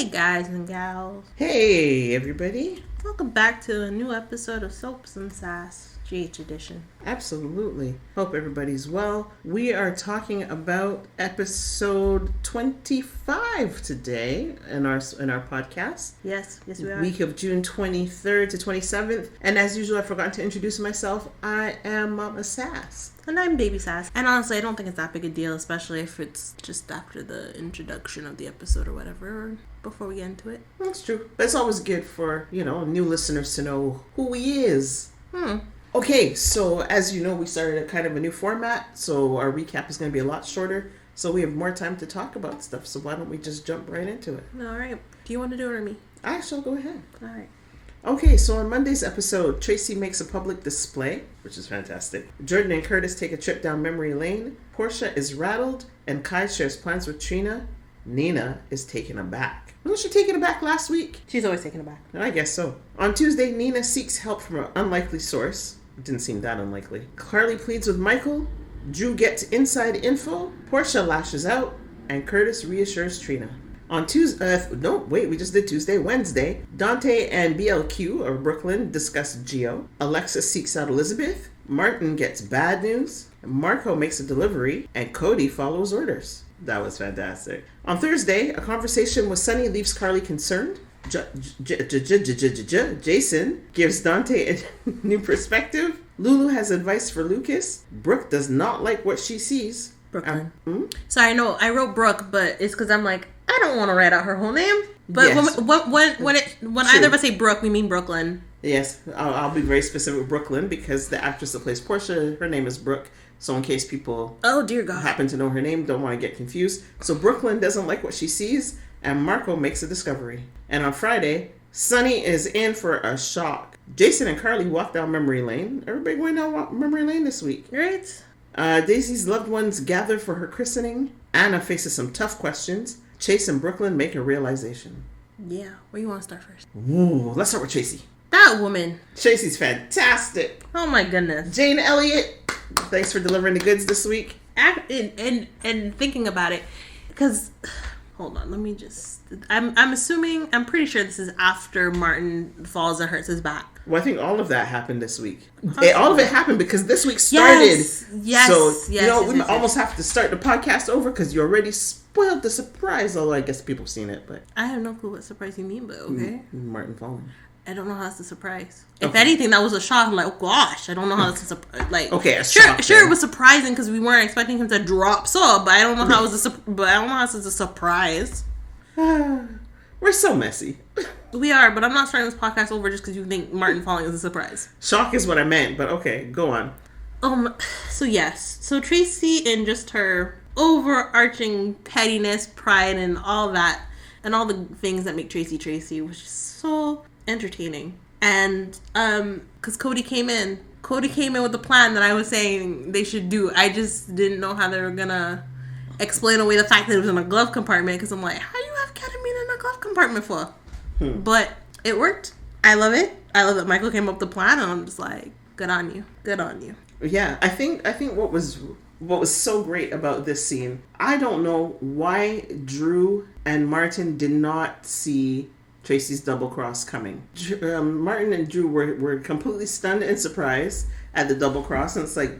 Hey guys and gals. Hey everybody. Welcome back to a new episode of Soaps and Sass, GH edition. Absolutely. Hope everybody's well. We are talking about episode 25 today in our podcast. Yes we are. Week of June 23rd to 27th. And as usual, I forgot to introduce myself. I am Mama Sass. And I'm Baby Sass. And honestly, I don't think it's that big a deal, especially if it's just after the introduction of the episode or whatever, or before we get into it. That's true. But it's always good for, new listeners to know who he is. Okay, so as you know, we started a kind of a new format, so our recap is going to be a lot shorter, so we have more time to talk about stuff, so why don't we just jump right into it? Alright. Do you want to do it or me? I shall go ahead. Alright. Okay, so on Monday's episode, Tracy makes a public display, which is fantastic. Jordan and Curtis take a trip down memory lane. Portia is rattled, and Kai shares plans with Trina. Nina is taken aback. Wasn't she taken aback last week? She's always taken aback. I guess so. On Tuesday, Nina seeks help from an unlikely source. It didn't seem that unlikely. Carly pleads with Michael. Drew gets inside info. Portia lashes out, and Curtis reassures Trina. On Tuesday, we just did Tuesday. Wednesday, Dante and BLQ of Brooklyn discuss Gio. Alexa seeks out Elizabeth. Martin gets bad news. Marco makes a delivery, and Cody follows orders. That was fantastic. On Thursday, a conversation with Sunny leaves Carly concerned. Jason gives Dante a new perspective. Lulu has advice for Lucas. Brooke does not like what she sees. Brooklyn. Sorry, no, I wrote Brooke, but it's because I'm like, I don't want to write out her whole name. But yes. when either of us say Brooke, we mean Brooklyn. Yes, I'll be very specific with Brooklyn because the actress that plays Portia, her name is Brooke. So in case people dear God, happen to know her name, don't want to get confused. So Brooklyn doesn't like what she sees, and Marco makes a discovery. And on Friday, Sunny is in for a shock. Jason and Carly walk down memory lane. Everybody going down memory lane this week. Right. Daisy's loved ones gather for her christening. Anna faces some tough questions. Chase and Brooklyn make a realization. Yeah, where you want to start first? Ooh, let's start with Tracy. That woman. Tracy's fantastic. Oh my goodness. Jane Elliott, thanks for delivering the goods this week. And thinking about it, because, hold on, let me just, I'm pretty sure this is after Martin falls and hurts his back. Well, I think all of that happened this week. All of it happened because this week started. Yes. We almost have to start the podcast over because you already spoiled the surprise. Although I guess people have seen it, but I have no clue what surprise you mean. But okay, Martin falling. I don't know how that's a surprise. Okay. If anything, that was a shock. I'm like, oh gosh, I don't know how that's a surprise. Like, okay, sure, it was surprising because we weren't expecting him to drop so, but I don't know how it was but I don't know how it's a surprise. We're so messy. We are, but I'm not starting this podcast over just because you think Martin falling is a surprise. Shock is what I meant, but okay, go on. So Tracy, in just her overarching pettiness, pride, and all that, and all the things that make Tracy Tracy, was just so entertaining. And because Cody came in with the plan that I was saying they should do. I just didn't know how they were gonna explain away the fact that it was in a glove compartment, because I'm like, how do you have ketamine in a glove compartment for? But it worked. I love it. I love that Michael came up with the plan, and I'm just like, good on you. Yeah, I think what was so great about this scene, I don't know why Drew and Martin did not see Tracy's double cross coming. Martin and Drew were completely stunned and surprised at the double cross, and it's like,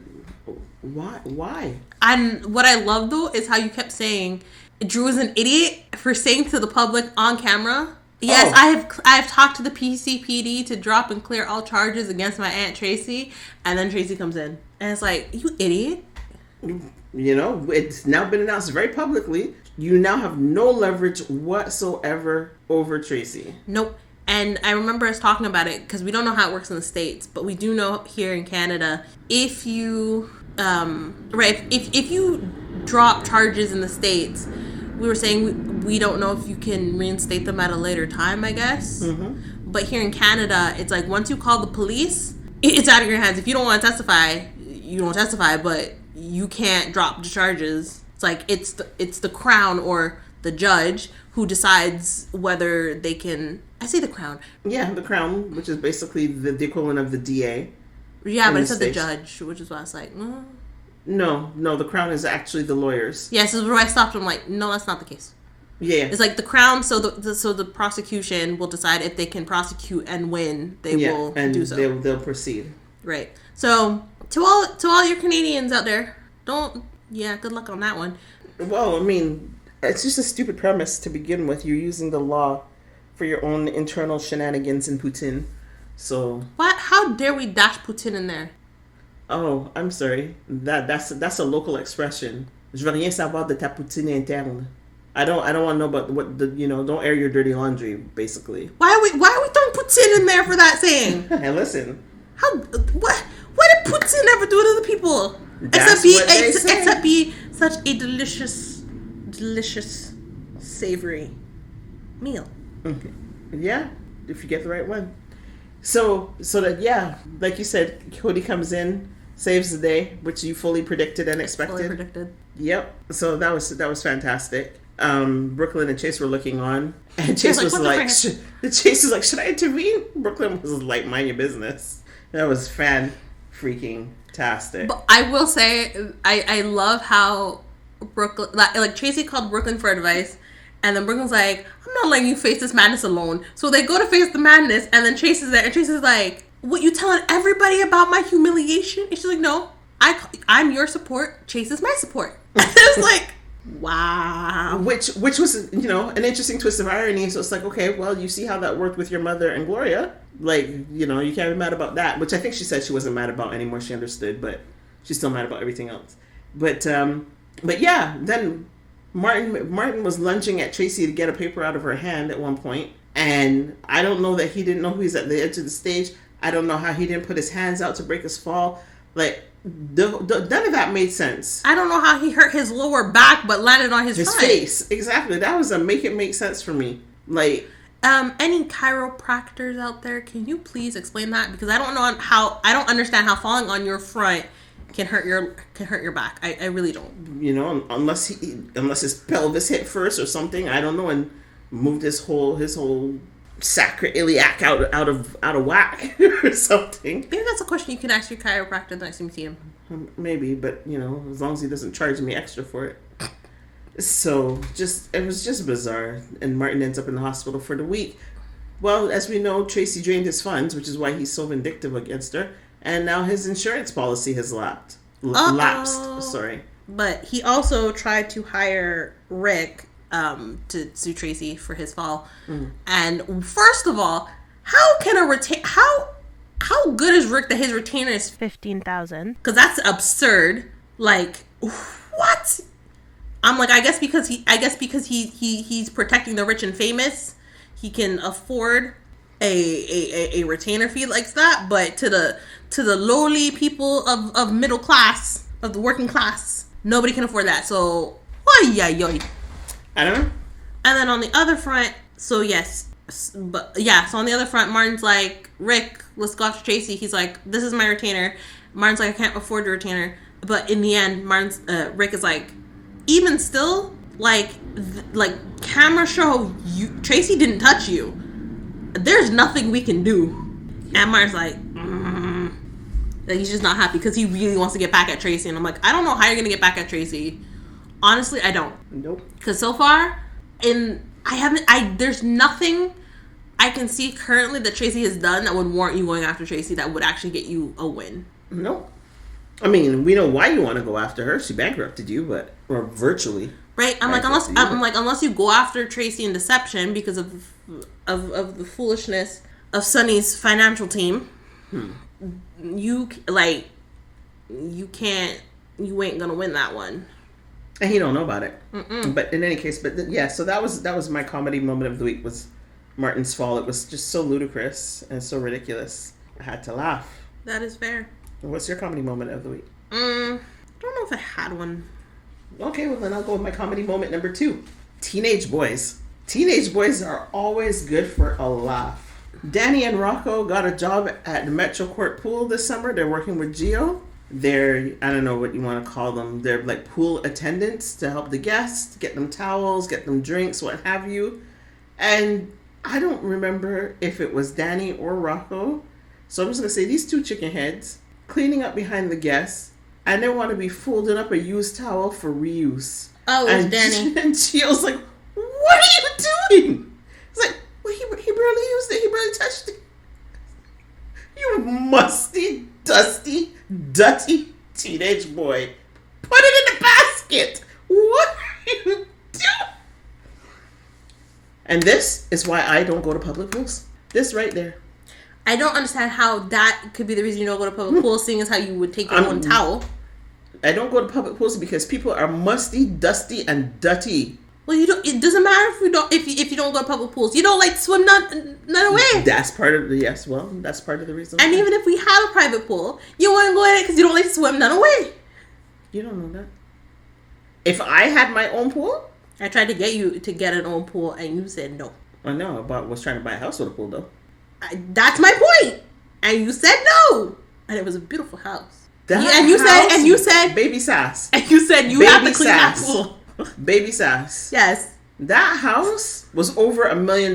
why? And what I love though is how you kept saying Drew is an idiot for saying to the public on camera, yes, I have talked to the PCPD to drop and clear all charges against my Aunt Tracy, and then Tracy comes in and it's like, you idiot. It's now been announced very publicly. You now have no leverage whatsoever over Tracy. Nope. And I remember us talking about it because we don't know how it works in the States, but we do know here in Canada, if you if you drop charges in the States, we were saying we don't know if you can reinstate them at a later time, I guess. Mm-hmm. But here in Canada, it's like once you call the police, it's out of your hands. If you don't want to testify, you don't testify, but you can't drop the charges. It's like it's the Crown or the judge who decides whether they can. I say the Crown. Yeah, the Crown, which is basically the equivalent of the DA. Yeah, but it said the judge, which is why I was like, No, the Crown is actually the lawyers. Yeah, so where I stopped, I'm like, no, that's not the case. Yeah. It's like the Crown, so the prosecution will decide if they can prosecute and win. They will do so. They'll proceed. Right. So to all your Canadians out there, good luck on that one. Well, I mean, it's just a stupid premise to begin with. You're using the law for your own internal shenanigans in Putin. So what? How dare we dash Putin in there? Oh, I'm sorry. That's a local expression. Je veux rien savoir de ta poutine interne. I don't want to know about what don't air your dirty laundry, basically. Why are we throwing Putin in there for that saying? Hey, listen. What did Putin ever do to the people? Except be such a delicious, savory meal. Okay. Yeah, if you get the right one. So that like you said, Cody comes in, saves the day, which you fully predicted and expected. Fully predicted. Yep. So that was fantastic. Brooklyn and Chase were looking on, and Chase was like, should I intervene? Brooklyn was like, mind your business. That was freaking-tastic. But I will say, I love how Brooklyn, like Tracy called Brooklyn for advice, and then Brooklyn's like, I'm not letting you face this madness alone. So they go to face the madness, and then Chase is there, and Chase is like, what, you telling everybody about my humiliation? And she's like, no, I'm your support. Chase is my support. It's like, wow. Which was, an interesting twist of irony. So it's like, okay, well, you see how that worked with your mother and Gloria. Like, you can't be mad about that. Which I think she said she wasn't mad about anymore. She understood, but she's still mad about everything else. But yeah, then Martin was lunging at Tracy to get a paper out of her hand at one point. And I don't know that he didn't know he's at the edge of the stage. I don't know how he didn't put his hands out to break his fall. Like, none of that made sense. I don't know how he hurt his lower back but landed on his face. Exactly. That was a make it make sense for me. Like, any chiropractors out there, can you please explain that? Because I don't understand how falling on your front can hurt your back. I really don't. Unless his pelvis hit first or something, I don't know, and moved his whole sacroiliac out of whack or something. Maybe that's a question you can ask your chiropractor next time you see him. Maybe, but as long as he doesn't charge me extra for it. So it was just bizarre, and Martin ends up in the hospital for the week. Well, as we know, Tracy drained his funds, which is why he's so vindictive against her, and now his insurance policy has lapsed. Sorry, but he also tried to hire Rick to sue Tracy for his fall. Mm. And first of all, how can how good is Rick that his retainer is $15,000? Because that's absurd. Like, what? I'm like, I guess because he's protecting the rich and famous, he can afford a retainer fee like that. But to the lowly people of middle class, of the working class, nobody can afford that. So, I don't know. And then on the other front, so on the other front, Martin's like, Rick, let's go after Tracy. He's like, this is my retainer. Martin's like, I can't afford the retainer. But in the end, Rick is like, even still, like camera show, Tracy didn't touch you. There's nothing we can do. And Martin's like, Like, he's just not happy because he really wants to get back at Tracy. And I'm like, I don't know how you're going to get back at Tracy. Honestly, I don't. Nope. Because so far, there's nothing I can see currently that Tracy has done that would warrant you going after Tracy that would actually get you a win. Nope. I mean, we know why you want to go after her. She bankrupted you, or virtually. Right? Unless you go after Tracy in deception because of the foolishness of Sonny's financial team, you ain't gonna win that one. And he don't know about it. Mm-mm. But in any case, so that was my comedy moment of the week, was Martin's fall. It was just so ludicrous and so ridiculous. I had to laugh. That is fair. What's your comedy moment of the week? I don't know if I had one. Okay, well then I'll go with my comedy moment number 2. Teenage boys. Teenage boys are always good for a laugh. Danny and Rocco got a job at the Metro Court Pool this summer. They're working with Gio. They're, I don't know what you want to call them. They're like pool attendants to help the guests, get them towels, get them drinks, what have you. And I don't remember if it was Danny or Rocco. So I'm just going to say these two chicken heads cleaning up behind the guests, and they want to be folding up a used towel for reuse. Oh, it's Danny. And Gio's like, what doing? It's like, well, he barely used it. He barely touched it. You musty, dusty, dirty teenage boy. Put it in the basket. What are you doing? And this is why I don't go to public pools. This right there. I don't understand how that could be the reason you don't go to public pools, seeing as how you would take your own towel. I don't go to public pools because people are musty, dusty, and dirty. Well, you don't. It doesn't matter if you don't go to public pools. You don't like to swim none away. That's part of the that's part of the reason. And even if we had a private pool, you wouldn't go in it because you don't like to swim none away. You don't know that. If I had my own pool, I tried to get you to get an own pool, and you said no. I know, but I was trying to buy a house with a pool though. That's my point. And you said no, and it was a beautiful house. You said baby sass. And you said you have to clean that pool. Baby sass. Yes. That house was over $1 million.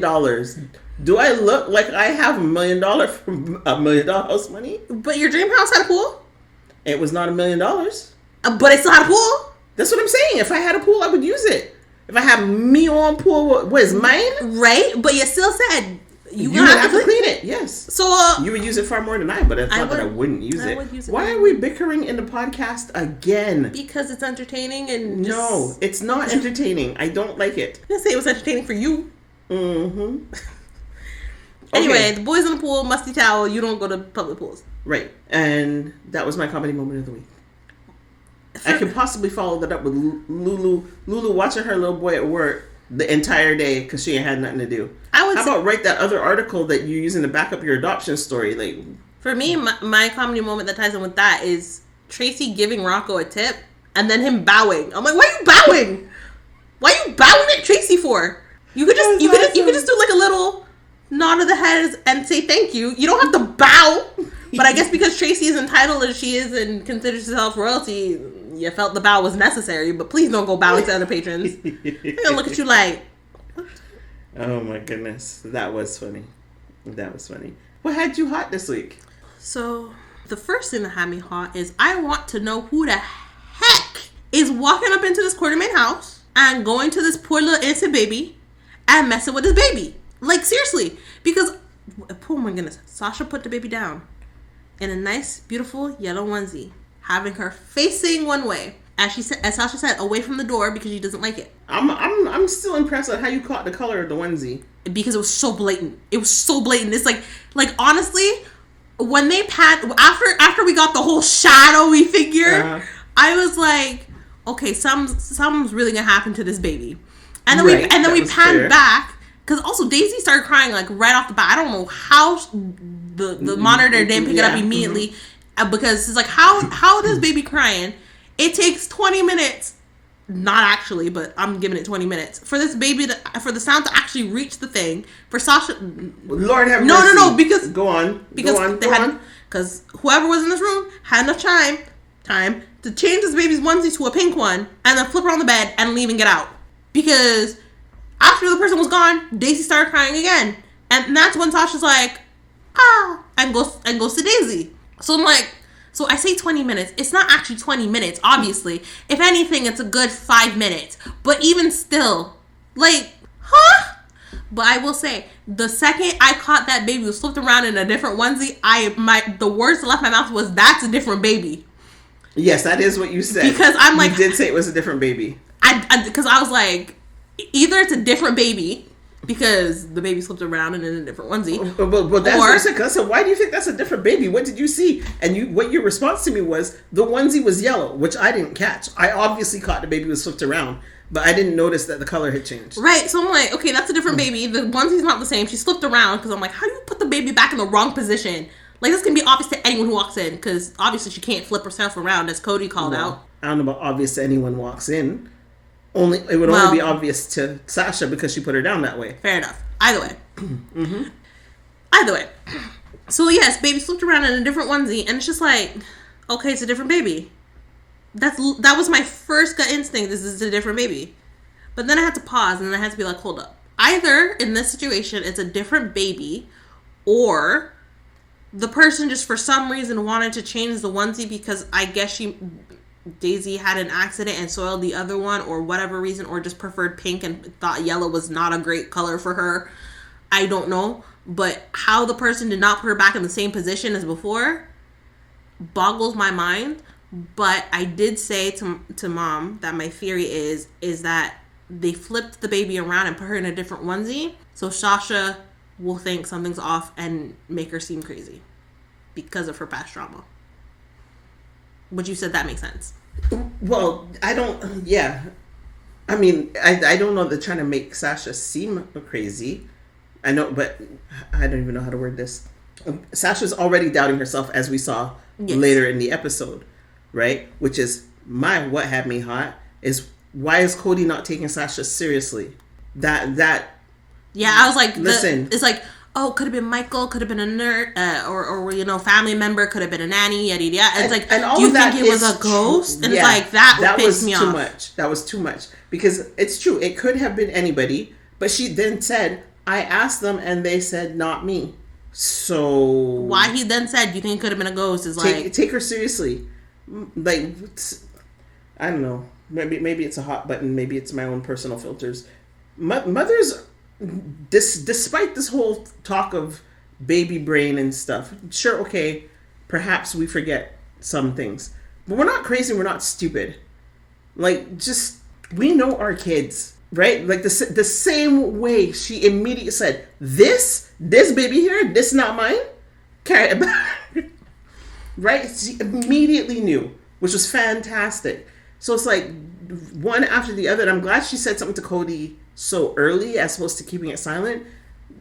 Do I look like I have $1 million from $1 million house money? But your dream house had a pool? It was not $1 million. But it still had a pool? That's what I'm saying. If I had a pool, I would use it. If I have me on pool, what is mine? Right, but you still said you would have to clean it. Yes. So you would use it far more than I, but it's not that I wouldn't use it. Would use it. Why are we bickering in the podcast again? Because it's entertaining and no, it's not entertaining. I don't like it. I didn't say it was entertaining for you. Mm-hmm. Anyway, the boys in the pool, musty towel. You don't go to public pools, right? And that was my comedy moment of the week. I could possibly follow that up with Lulu watching her little boy at work the entire day because she ain't had nothing to do. How about write that other article that you're using to back up your adoption story? Like, for me, my comedy moment that ties in with that is Tracy giving Rocco a tip and then him bowing. I'm like, why are you bowing? Why are you bowing at Tracy for? You could just do like a little nod of the head and say thank you. You don't have to bow. But I guess because Tracy is entitled as she is and considers herself royalty, you felt the bow was necessary. But please don't go bowing to other patrons. They're gonna look at you like, what? Oh my goodness, that was funny. What had you hot this week? So the first thing that had me hot is I want to know who the heck is walking up into this Quartermain house and going to this poor little innocent baby and messing with this baby. Like, seriously, because oh my goodness, Sasha put the baby down in a nice, beautiful yellow onesie, having her facing one way, as Sasha said, away from the door because she doesn't like it. I'm still impressed at how you caught the color of the onesie because it was so blatant. It's like honestly, when they after we got the whole shadowy figure, I was like, okay, something's really gonna happen to this baby, and then we panned back. Because also Daisy started crying like right off the bat. I don't know how the monitor didn't pick it up immediately because it's like how this baby crying? It takes 20 minutes, not actually, but I'm giving it 20 minutes for this baby for the sound to actually reach the thing for Sasha. Lord have mercy. No, because because whoever was in this room had enough time to change this baby's onesie to a pink one and then flip her on the bed and leave and get out because. After the person was gone, Daisy started crying again. And that's when Sasha's like, and goes to Daisy. So I'm like, so I say 20 minutes. It's not actually 20 minutes, obviously. If anything, it's a good 5 minutes. But even still, like, huh? But I will say, the second I caught that baby was flipped around in a different onesie, the words that left my mouth was, that's a different baby. Yes, that is what you said. Because I'm like... You did say it was a different baby. Because I was like... Either it's a different baby because the baby slipped around and in a different onesie. But that's what I said. Cause I said, why do you think that's a different baby? What did you see? And what your response to me was the onesie was yellow, which I didn't catch. I obviously caught the baby was flipped around, but I didn't notice that the color had changed. Right. So I'm like, okay, that's a different baby. The onesie's not the same. She slipped around because I'm like, how do you put the baby back in the wrong position? Like this can be obvious to anyone who walks in because obviously she can't flip herself around as Cody called out. I don't know about obvious to anyone walks in. It would only be obvious to Sasha because she put her down that way. Fair enough. Either way. Either way. So yes, baby slipped around in a different onesie, and it's just like, okay, it's a different baby. That was my first gut instinct. This is a different baby. But then I had to pause, and then I had to be like, hold up. Either in this situation, it's a different baby, or the person just for some reason wanted to change the onesie because I guess Daisy had an accident and soiled the other one or whatever reason, or just preferred pink and thought yellow was not a great color for her. I don't know. But how the person did not put her back in the same position as before boggles my mind. But I did say to Mom that my theory is that they flipped the baby around and put her in a different onesie, so Sasha will think something's off and make her seem crazy because of her past trauma. But you said that makes sense. Well, I don't... Yeah. I mean, I don't know they're trying to make Sasha seem crazy. I know, but I don't even know how to word this. Sasha's already doubting herself, as we saw later in the episode, right? Which is what had me hot is, why is Cody not taking Sasha seriously? That yeah, I was like, listen, it's like, oh, could have been Michael, could have been a nerd, or family member, could have been a nanny, yada yada. It's like, and all do you of that think it was a ghost? And yeah, it's like that was me too off. much. That was too much, because it's true. It could have been anybody, but she then said, I asked them and they said not me. So why he then said you think it could have been a ghost is like, take her seriously. Like, I don't know. Maybe it's a hot button. Maybe it's my own personal filters. Mothers, despite this whole talk of baby brain and stuff, sure, okay, perhaps we forget some things, but we're not crazy. We're not stupid. Like, just, we know our kids, right? Like the same way she immediately said, this baby here, this not mine. Carry it back. Right? She immediately knew, which was fantastic. So it's like one after the other. And I'm glad she said something to Cody so early as opposed to keeping it silent,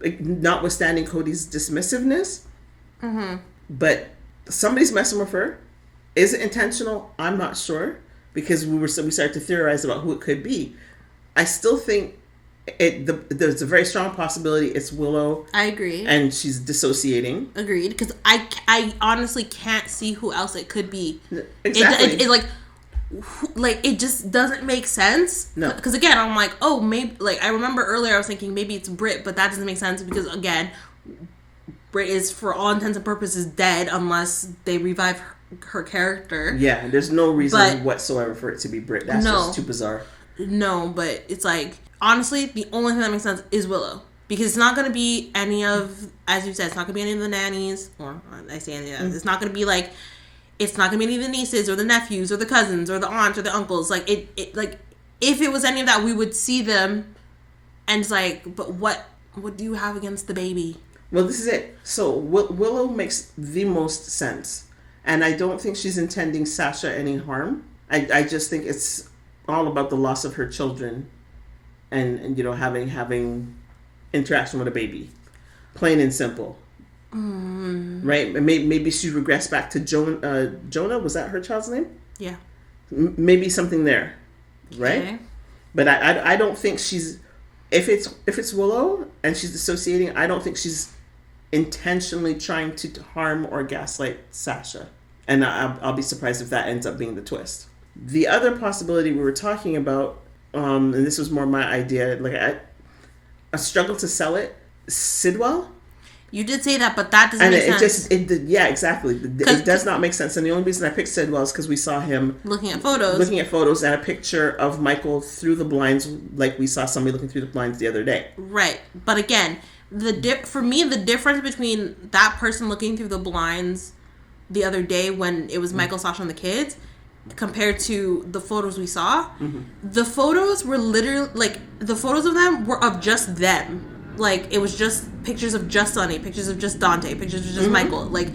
like, notwithstanding Cody's dismissiveness. Mm-hmm. But somebody's messing with her. Is it intentional? I'm not sure, because we started to theorize about who it could be. I still think there's a very strong possibility it's Willow. I agree. And she's dissociating. Agreed. Because I honestly can't see who else it could be. Exactly. Like it just doesn't make sense. No. Because again, I'm like, oh, maybe, like, I remember earlier I was thinking maybe it's Britt, but that doesn't make sense because, again, Britt is, for all intents and purposes, dead unless they revive her character. Yeah, there's no reason whatsoever for it to be Britt. That's just too bizarre. No, but it's like, honestly, the only thing that makes sense is Willow. Because it's not going to be any of, as you said, it's not going to be any of the nannies, or I say any of that. It's not going to be like, it's not going to be any of the nieces or the nephews or the cousins or the aunts or the uncles. Like, it like, if it was any of that, we would see them, and it's like, but what do you have against the baby? Well, this is it. So Willow makes the most sense. And I don't think she's intending Sasha any harm. I just think it's all about the loss of her children and you know, having interaction with a baby. Plain and simple. Right? Maybe she regressed back to Jonah. Was that her child's name? Yeah. Maybe something there. Right? Okay. But I don't think she's... If it's Willow and she's dissociating, I don't think she's intentionally trying to harm or gaslight Sasha. And I'll be surprised if that ends up being the twist. The other possibility we were talking about, and this was more my idea, like I struggle to sell it, Sidwell. You did say that, but that doesn't make sense. Yeah, exactly. It does not make sense. And the only reason I picked Sidwell is because we saw him looking at photos and a picture of Michael through the blinds, like we saw somebody looking through the blinds the other day. Right. But again, for me, the difference between that person looking through the blinds the other day when it was Michael, Sasha, and the kids, compared to the photos we saw, the photos were literally, like, the photos of them were of just them. Like, it was just pictures of just Sunny, pictures of just Dante, pictures of just Michael. Like,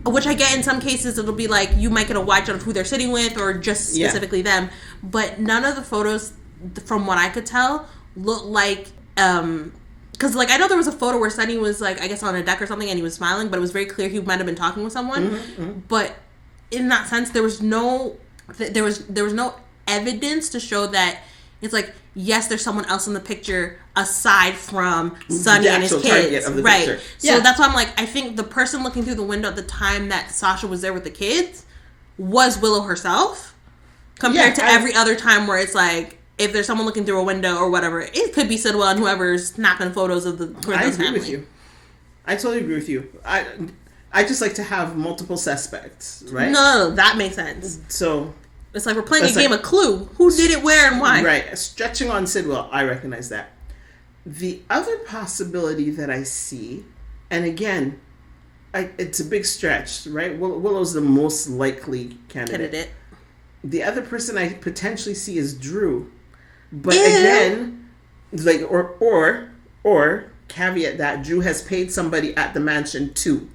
which I get in some cases, it'll be like, you might get a wide shot of who they're sitting with or just specifically them. But none of the photos, from what I could tell, look like, because, like, I know there was a photo where Sunny was, like, I guess on a deck or something and he was smiling, but it was very clear he might have been talking with someone. But in that sense, there was no evidence to show that it's like, yes, there's someone else in the picture aside from Sunny and his kids. Right. Picture. So that's why I'm like, I think the person looking through the window at the time that Sasha was there with the kids was Willow herself, compared to every other time where it's like, if there's someone looking through a window or whatever, it could be Sidwell and whoever's snapping photos of the Cortez family. With you. I totally agree with you. I just like to have multiple suspects, right? No, that makes sense. So, It's like we're playing a game of Clue. Who did it, where, and why? Right. Stretching on Sidwell, I recognize that. The other possibility that I see, and again, it's a big stretch, right? Willow's the most likely candidate. The other person I potentially see is Drew. But again, like, or caveat that Drew has paid somebody at the mansion to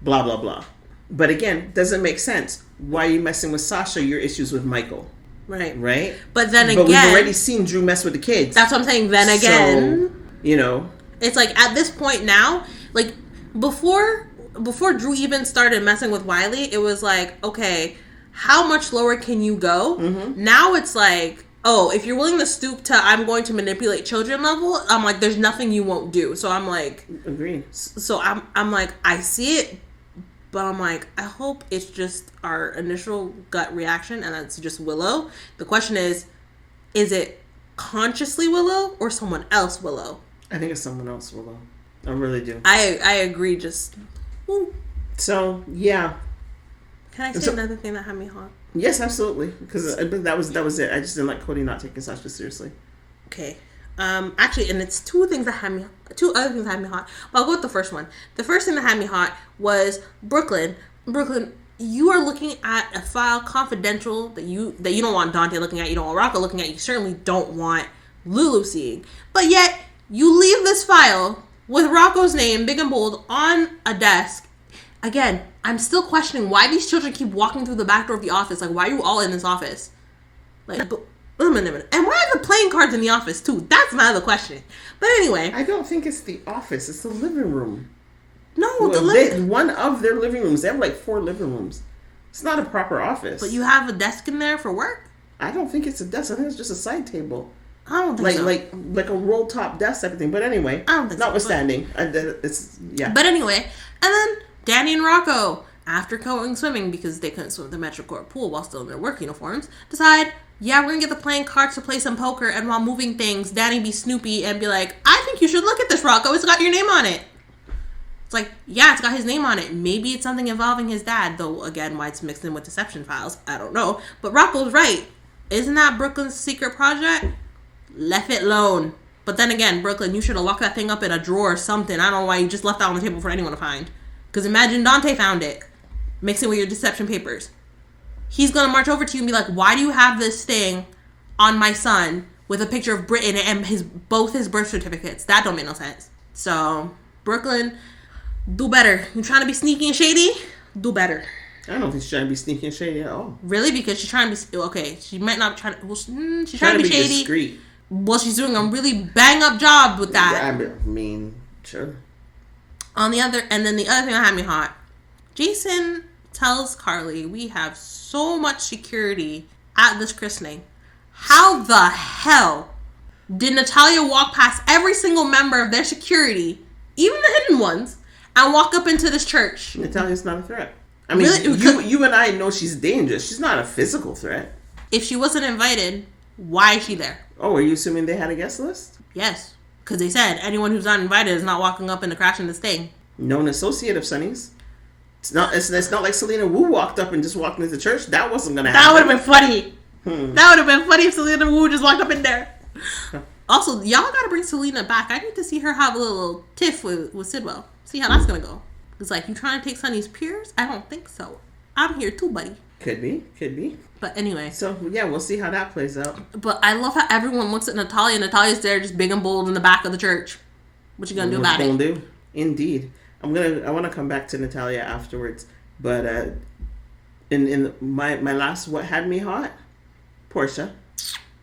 blah, blah, blah. But again, doesn't make sense. Why are you messing with Sasha? Your issues with Michael. Right. Right? But then again... But we've already seen Drew mess with the kids. That's what I'm saying. Then again... So, you know... It's like, at this point now, like, before Drew even started messing with Wiley, it was like, okay, how much lower can you go? Mm-hmm. Now it's like, oh, if you're willing to stoop to I'm going to manipulate children level, I'm like, there's nothing you won't do. So I'm like... Agreed. So I'm like, I see it, but I'm like, I hope it's just our initial gut reaction and that's just Willow. The question is it consciously Willow or someone else Willow? I think it's someone else Willow. I really do. I agree, just... Woo. So, yeah. Can I say another thing that had me hot? Yes, absolutely. Because that was it. I just didn't like Cody not taking Sasha seriously. Okay. Actually, and it's two other things that had me hot. But I'll go with the first one. The first thing that had me hot was Brooklyn. Brooklyn, you are looking at a file confidential that you don't want Dante looking at, you don't want Rocco looking at, you certainly don't want Lulu seeing. But yet, you leave this file with Rocco's name, big and bold, on a desk. Again, I'm still questioning why these children keep walking through the back door of the office. Like, why are you all in this office? Like, wait a minute. And why are the playing cards in the office, too? That's my other question. But anyway. I don't think it's the office. It's the living room. No, one of their living rooms. They have like 4 living rooms. It's not a proper office. But you have a desk in there for work? I don't think it's a desk. I think it's just a side table. I don't think so. Like a roll top desk type of thing. But anyway, I don't think notwithstanding, it's yeah. But anyway, and then Danny and Rocco, after going swimming because they couldn't swim at the Metro Court pool while still in their work uniforms, decide, yeah, we're gonna get the playing cards to play some poker, and while moving things, Danny be Snoopy and be like, I think you should look at this, Rocco. It's got your name on it. It's like, yeah, it's got his name on it. Maybe it's something involving his dad, though again, why it's mixed in with deception files, I don't know. But Rocco's right. Isn't that Brooklyn's secret project? Left it alone. But then again, Brooklyn, you should have locked that thing up in a drawer or something. I don't know why you just left that on the table for anyone to find. Because imagine Dante found it, mixing with your deception papers. He's going to march over to you and be like, why do you have this thing on my son with a picture of Britain and both his birth certificates? That don't make no sense. So, Brooklyn, do better. You trying to be sneaky and shady? Do better. I don't think she's trying to be sneaky and shady at all. Really? Because she's trying to be... Okay, she might not be trying to... Well, she's trying to be shady. Discreet. Well, she's doing a really bang-up job with that. Yeah, I mean, sure. And then the other thing that had me hot. Jason tells Carly, we have so much security at this christening. How the hell did Nathalia walk past every single member of their security, even the hidden ones, and walk up into this church? Nathalia's not a threat. I mean, really? you and I know she's dangerous. She's not a physical threat. If she wasn't invited, why is she there? Oh, are you assuming they had a guest list? Yes. Because they said anyone who's not invited is not walking up and crashing this thing. Known associate of Sonny's. It's not like Selena Wu walked up and just walked into the church. That wasn't going to happen. That would have been funny. That would have been funny if Selena Wu just walked up in there. Also, y'all got to bring Selena back. I need to see her have a little tiff with Sidwell. See how that's going to go. It's like, you trying to take Sonny's peers? I don't think so. I'm here too, buddy. Could be. But anyway. So, yeah, we'll see how that plays out. But I love how everyone looks at Nathalia. Natalia's there just big and bold in the back of the church. What you gonna do about it? What you gonna do? Indeed. I want to come back to Nathalia afterwards. But in my last, what had me hot? Portia.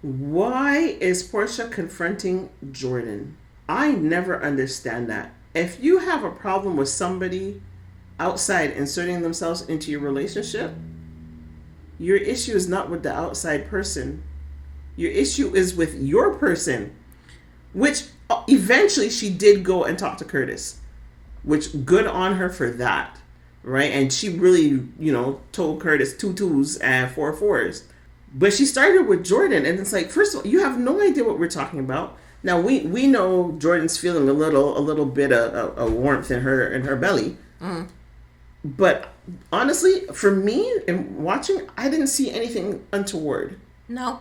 Why is Portia confronting Jordan? I never understand that. If you have a problem with somebody outside inserting themselves into your relationship, your issue is not with the outside person. Your issue is with your person. Which eventually she did go and talk to Curtis. Which, good on her for that. Right? And she really, told Curtis 2 2s and 4 4s. But she started with Jordan. And it's like, first of all, you have no idea what we're talking about. Now, we know Jordan's feeling a little bit of warmth in her belly. Mm. But honestly, for me, in watching, I didn't see anything untoward. No.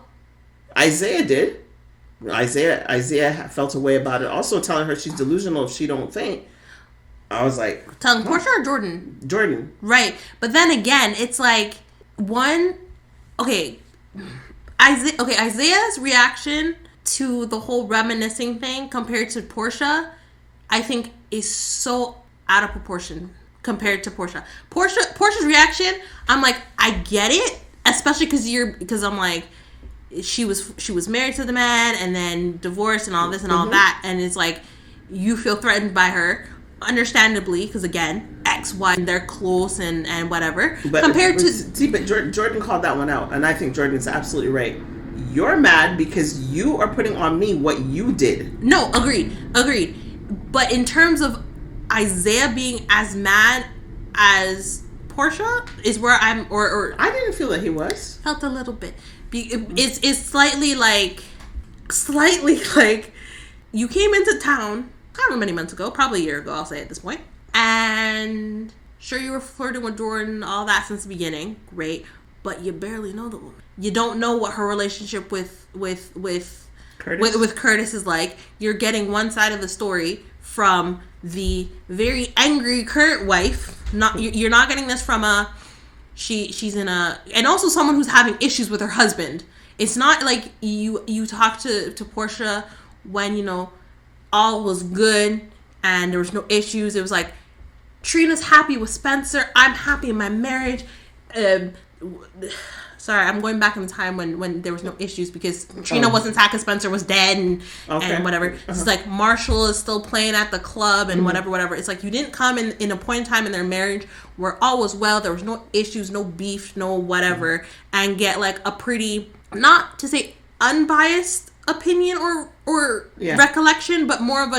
Isaiah did. Isaiah felt a way about it. Also telling her she's delusional if she don't faint. I was like... Telling Portia or Jordan? Jordan. Right. But then again, it's like, Isaiah's reaction to the whole reminiscing thing compared to Portia, I think is so out of proportion compared to Portia's reaction. I'm like, I get it, especially because I'm like, she was married to the man and then divorced and all this and all that, and it's like you feel threatened by her, understandably, because again, ex-wife, they're close and whatever. But Jordan called that one out, and I think Jordan's absolutely right. You're mad because you are putting on me what you did. No, agreed. But in terms of Isaiah being as mad as Portia is where I'm, or I didn't feel that he was. Felt a little bit. It's slightly like you came into town however many months ago, probably a year ago, I'll say at this point, and sure, you were flirting with Jordan, all that since the beginning, great, but you barely know the woman. You don't know what her relationship with Curtis is like. You're getting one side of the story from the very angry current wife. You're not getting this from she's in and also someone who's having issues with her husband. It's not like you talk to Portia when, all was good and there was no issues. It was like, Trina's happy with Spencer. I'm happy in my marriage. Sorry, I'm going back in time when there was no issues because Trina wasn't sad because Spencer was dead and whatever. It's like Marshall is still playing at the club and whatever. It's like you didn't come in a point in time in their marriage where all was well, there was no issues, no beef, no whatever, and get like a pretty, not to say unbiased opinion or recollection, but more of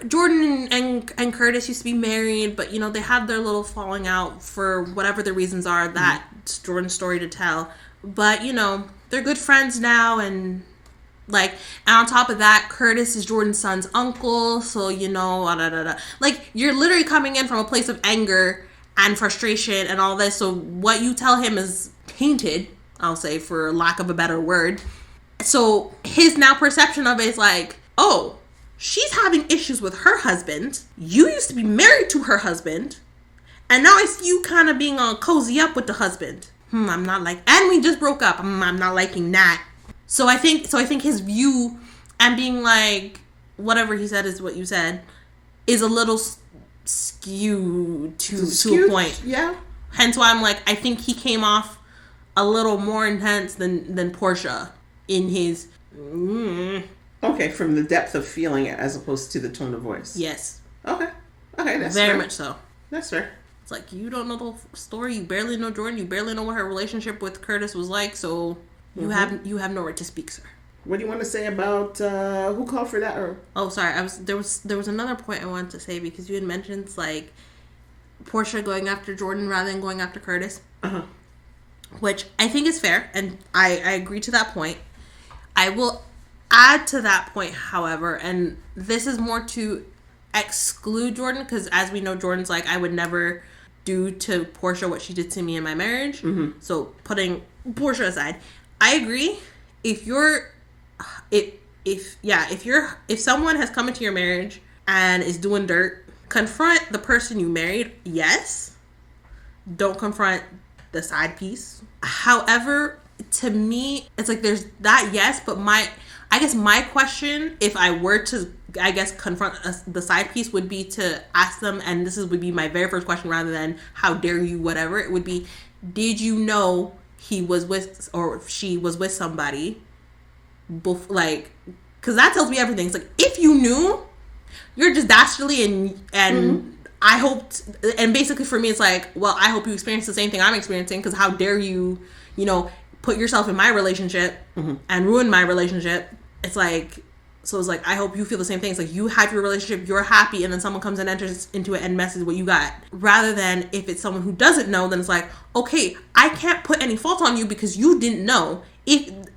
Jordan and Curtis used to be married, but they had their little falling out for whatever the reasons are. That's Jordan's story to tell. But they're good friends now, and on top of that, Curtis is Jordan's son's uncle, so like you're literally coming in from a place of anger and frustration and all this. So what you tell him is tainted, I'll say, for lack of a better word. So his now perception of it is like, oh, she's having issues with her husband. You used to be married to her husband. And now I see you kind of being all cozy up with the husband. I'm not and we just broke up. I'm not liking that. So I think his view and being like, whatever he said is what you said, is a little skewed to a point. Yeah. Hence why I'm like, I think he came off a little more intense than Portia in his... Okay, from the depth of feeling as opposed to the tone of voice. Yes. Okay, that's very fair. much so. That's fair. It's like, you don't know the story. You barely know Jordan. You barely know what her relationship with Curtis was like. So you have no right to speak, sir. What do you want to say about who called for that? Or sorry, there was another point I wanted to say because you had mentioned like Portia going after Jordan rather than going after Curtis, which I think is fair, and I agree to that point. I will add to that point, however, and this is more to exclude Jordan, because as we know, Jordan's like, I would never do to Portia what she did to me in my marriage. So putting Portia aside, I agree. If someone has come into your marriage and is doing dirt, confront the person you married. Yes, don't confront the side piece. However, to me, it's like there's that, yes, but my question, if I were to, confront the side piece, would be to ask them, and would be my very first question rather than how dare you, whatever. It would be, did you know he was with, or she was with somebody? Because that tells me everything. It's like, if you knew, you're just dastardly and I hoped, and basically for me, it's like, well, I hope you experience the same thing I'm experiencing, because how dare you, put yourself in my relationship and ruin my relationship. It's like, I hope you feel the same thing. It's like, you have your relationship, you're happy, and then someone comes and enters into it and messes what you got. Rather than if it's someone who doesn't know, then it's like, okay, I can't put any fault on you because you didn't know.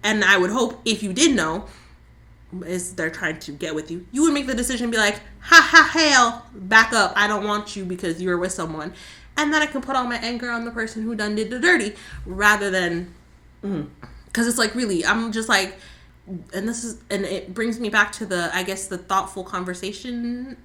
And I would hope if you did know, is they're trying to get with you, you would make the decision and be like, ha ha, hell, back up. I don't want you because you're with someone. And then I can put all my anger on the person who done did the dirty rather than, because it's like, really, I'm just like, and it brings me back to the thoughtful conversation.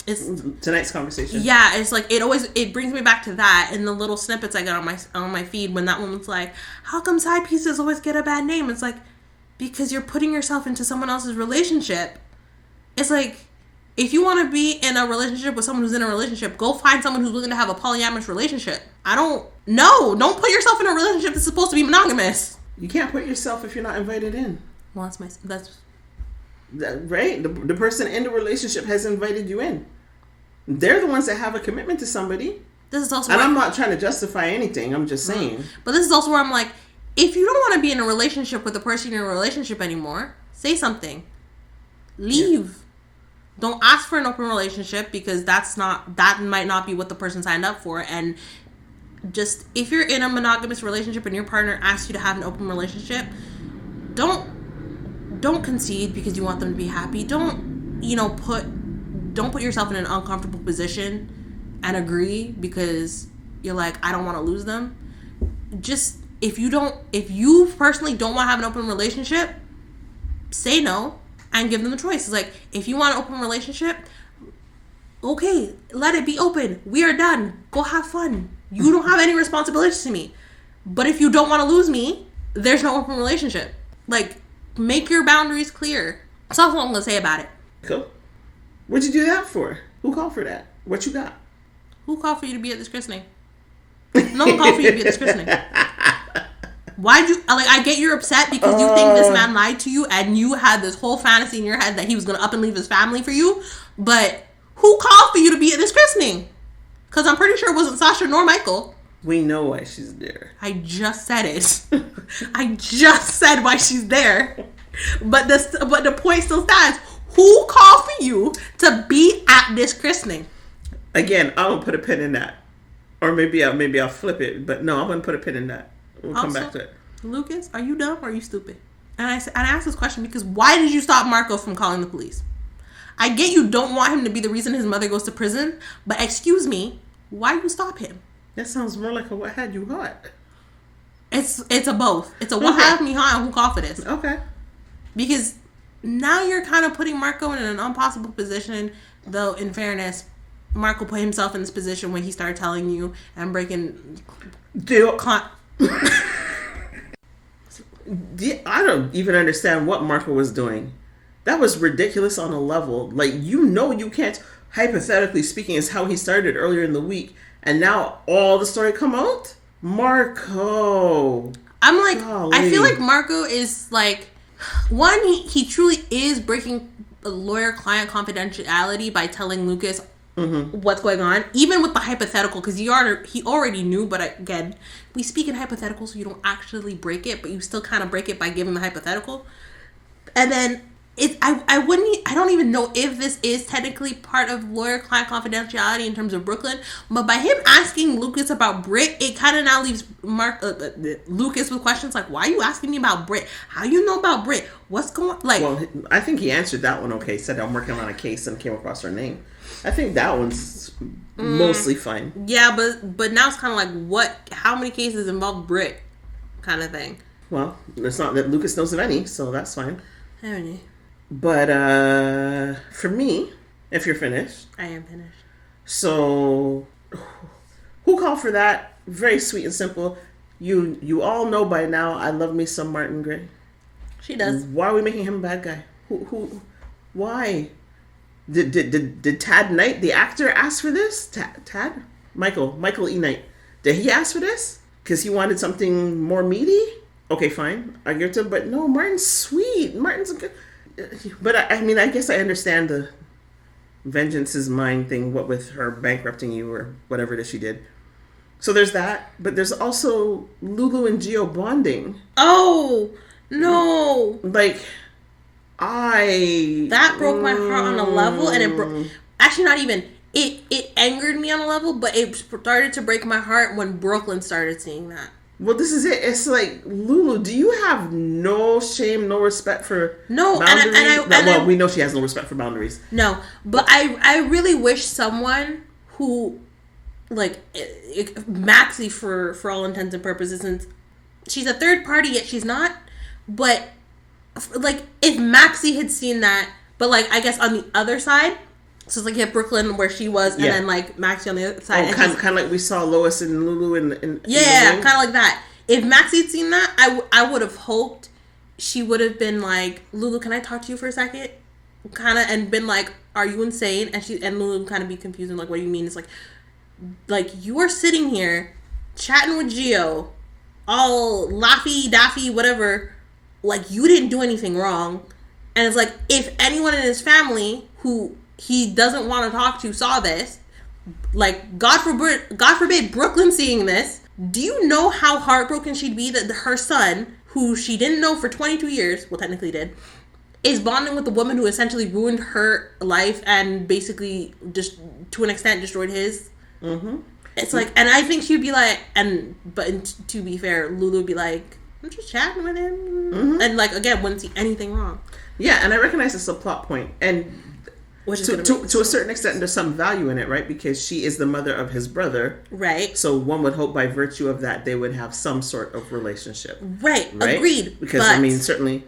It's tonight's conversation. Yeah, it's like it brings me back to that and the little snippets I get on my feed when that woman's like, how come side pieces always get a bad name? It's like, because you're putting yourself into someone else's relationship. It's like, if you want to be in a relationship with someone who's in a relationship, go find someone who's willing to have a polyamorous relationship. Don't put yourself in a relationship that's supposed to be monogamous. You can't put yourself if you're not invited in. Well, right? The person in the relationship has invited you in. They're the ones that have a commitment to somebody. This is also, and I'm not trying to justify anything. I'm just saying. But this is also where I'm like, if you don't want to be in a relationship with the person you're in a relationship anymore, say something. Leave. Yeah. Don't ask for an open relationship because that might not be what the person signed up for. And just, if you're in a monogamous relationship and your partner asks you to have an open relationship, don't concede because you want them to be happy. Don't put yourself in an uncomfortable position and agree because you're like, I don't want to lose them. Just, if you personally don't want to have an open relationship, say no and give them the choice. It's like, if you want an open relationship, okay, let it be open. We are done. Go have fun. You don't have any responsibilities to me. But if you don't want to lose me, there's no open relationship. Like, make your boundaries clear. That's all I'm going to say about it. Cool. What'd you do that for? Who called for that? What you got? Who called for you to be at this christening? No one called for you to be at this christening. Why'd you, I get you're upset because you think this man lied to you and you had this whole fantasy in your head that he was going to up and leave his family for you, but who called for you to be at this christening? Because I'm pretty sure it wasn't Sasha nor Michael. We know why she's there. I just said it. I just said why she's there. But the point still stands. Who called for you to be at this christening? Again, I'm going to put a pin in that. Or maybe I'll flip it. But no, I'm going to put a pin in that. We'll come back to it. Lucas, are you dumb or are you stupid? And I asked this question because why did you stop Marco from calling the police? I get you don't want him to be the reason his mother goes to prison, but excuse me, why you stop him? That sounds more like a what had you hot. It's a both. It's a what had me hot and who called for this. Okay. Because now you're kind of putting Marco in an impossible position, though in fairness, Marco put himself in this position when he started telling you and breaking... I don't even understand what Marco was doing. That was ridiculous on a level. Like, you can't, hypothetically speaking, is how he started earlier in the week. And now all the story come out? Marco. I'm like, golly. I feel like Marco is like, one, he truly is breaking lawyer-client confidentiality by telling Lucas what's going on, even with the hypothetical, because he already knew, but again, we speak in hypotheticals, so you don't actually break it, but you still kind of break it by giving the hypothetical. And then I don't even know if this is technically part of lawyer-client confidentiality in terms of Brooklyn, but by him asking Lucas about Britt, it kind of now leaves Lucas with questions like, why are you asking me about Britt? How you know about Britt? What's going on? Like, well, I think he answered that one okay. He said, I'm working on a case and came across her name. I think that one's mostly fine. Yeah, but now it's kind of like, how many cases involve Britt kind of thing. Well, it's not that Lucas knows of any, so that's fine. Any. But for me, if you're finished. I am finished. So, who called for that? Very sweet and simple. You all know by now I love me some Martin Gray. She does. Why are we making him a bad guy? Why? Did Tad Knight, the actor, ask for this? Tad? Michael E. Knight. Did he ask for this? Because he wanted something more meaty? Okay, fine. I give it to him. But no, Martin's sweet. Martin's good. But I mean, I guess I understand the vengeance is mine thing, what with her bankrupting you or whatever it is she did. So there's that. But there's also Lulu and Gio bonding. Oh, no. Like... That broke my heart on a level, and it broke... Actually, not even. It angered me on a level, but it started to break my heart when Brooklyn started seeing that. Well, this is it. It's like, Lulu, do you have no shame, no respect for no boundaries? We know she has no respect for boundaries. No, but I really wish someone who, like, Maxie, for all intents and purposes, and she's a third party, yet she's not. But, like, if Maxie had seen that, but, like, I guess on the other side, so it's like you have Brooklyn where she was, and then, like, Maxie on the other side. Oh, kind of like we saw Lois and Lulu in yeah, kind of like that. If Maxie had seen that, I would have hoped she would have been like, Lulu, can I talk to you for a second? Kind of, and been like, are you insane? And Lulu kind of be confused and like, what do you mean? It's like you are sitting here chatting with Gio, all laffy daffy, whatever. Like, you didn't do anything wrong. And it's like, if anyone in his family who he doesn't want to talk to saw this, like, God forbid Brooklyn seeing this, do you know how heartbroken she'd be that her son, who she didn't know for 22 years, well, technically did, is bonding with the woman who essentially ruined her life and basically just, to an extent, destroyed his? Mm-hmm. It's like, and I think she'd be like, but to be fair, Lulu would be like, I'm just chatting with him. Mm-hmm. And, like, again, wouldn't see anything wrong. Yeah, and I recognize it's a plot point. And to a certain extent, there's some value in it, right? Because she is the mother of his brother. Right. So one would hope by virtue of that, they would have some sort of relationship. Right. Agreed. Because, I mean, certainly,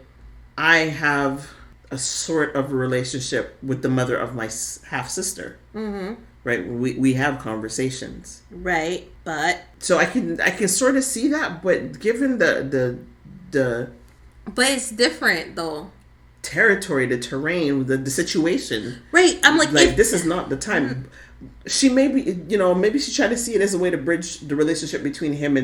I have a sort of a relationship with the mother of my half-sister. Mm-hmm. Right? We have conversations. Right. But... So I can sort of see that, but given the But it's different, though. Territory, the terrain, the situation. Right. I'm like this is not the time. She maybe she tried to see it as a way to bridge the relationship between him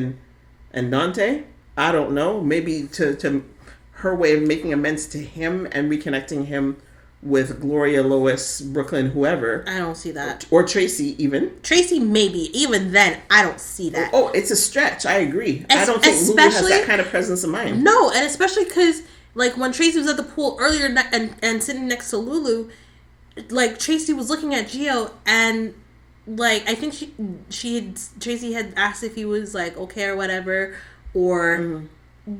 and Dante. I don't know. Maybe to her way of making amends to him and reconnecting him with Gloria, Lois, Brooklyn, whoever. I don't see that. Or Tracy, even. Tracy, maybe. Even then, I don't see that. Oh, it's a stretch. I agree. I don't think Lulu has that kind of presence of mind. No, and especially because, like, when Tracy was at the pool earlier and sitting next to Lulu, like, Tracy was looking at Gio, and, like, I think Tracy had asked if he was, like, okay or whatever, or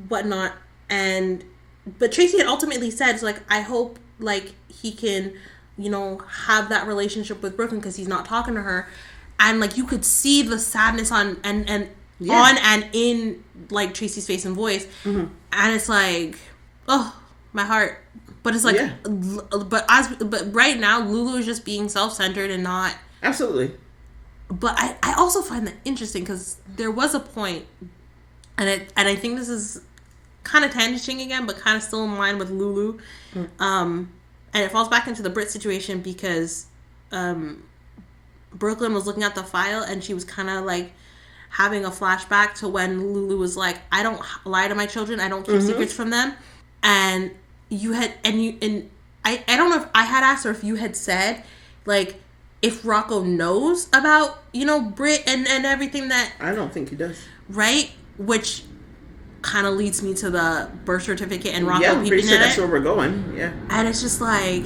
whatnot, but Tracy had ultimately said, it's like, I hope, like, he can, have that relationship with Brooklyn because he's not talking to her, and, like, you could see the sadness on and in, like, Tracy's face and voice, and it's like, oh, my heart. But it's like, but right now, Lulu is just being self-centered and not... Absolutely. But I also find that interesting because there was a point, and I think this is kind of tangenting again, but kind of still in line with Lulu. And it falls back into the Brit situation because Brooklyn was looking at the file and she was kind of like having a flashback to when Lulu was like, I don't lie to my children, I don't keep secrets from them. And I don't know if I had asked or if you had said, like, if Rocco knows about, Brit and everything that... I don't think he does. Right? Which kind of leads me to the birth certificate and Rocco peeping in it. Yeah, I'm pretty sure that's it. where we're going. Yeah. And it's just like...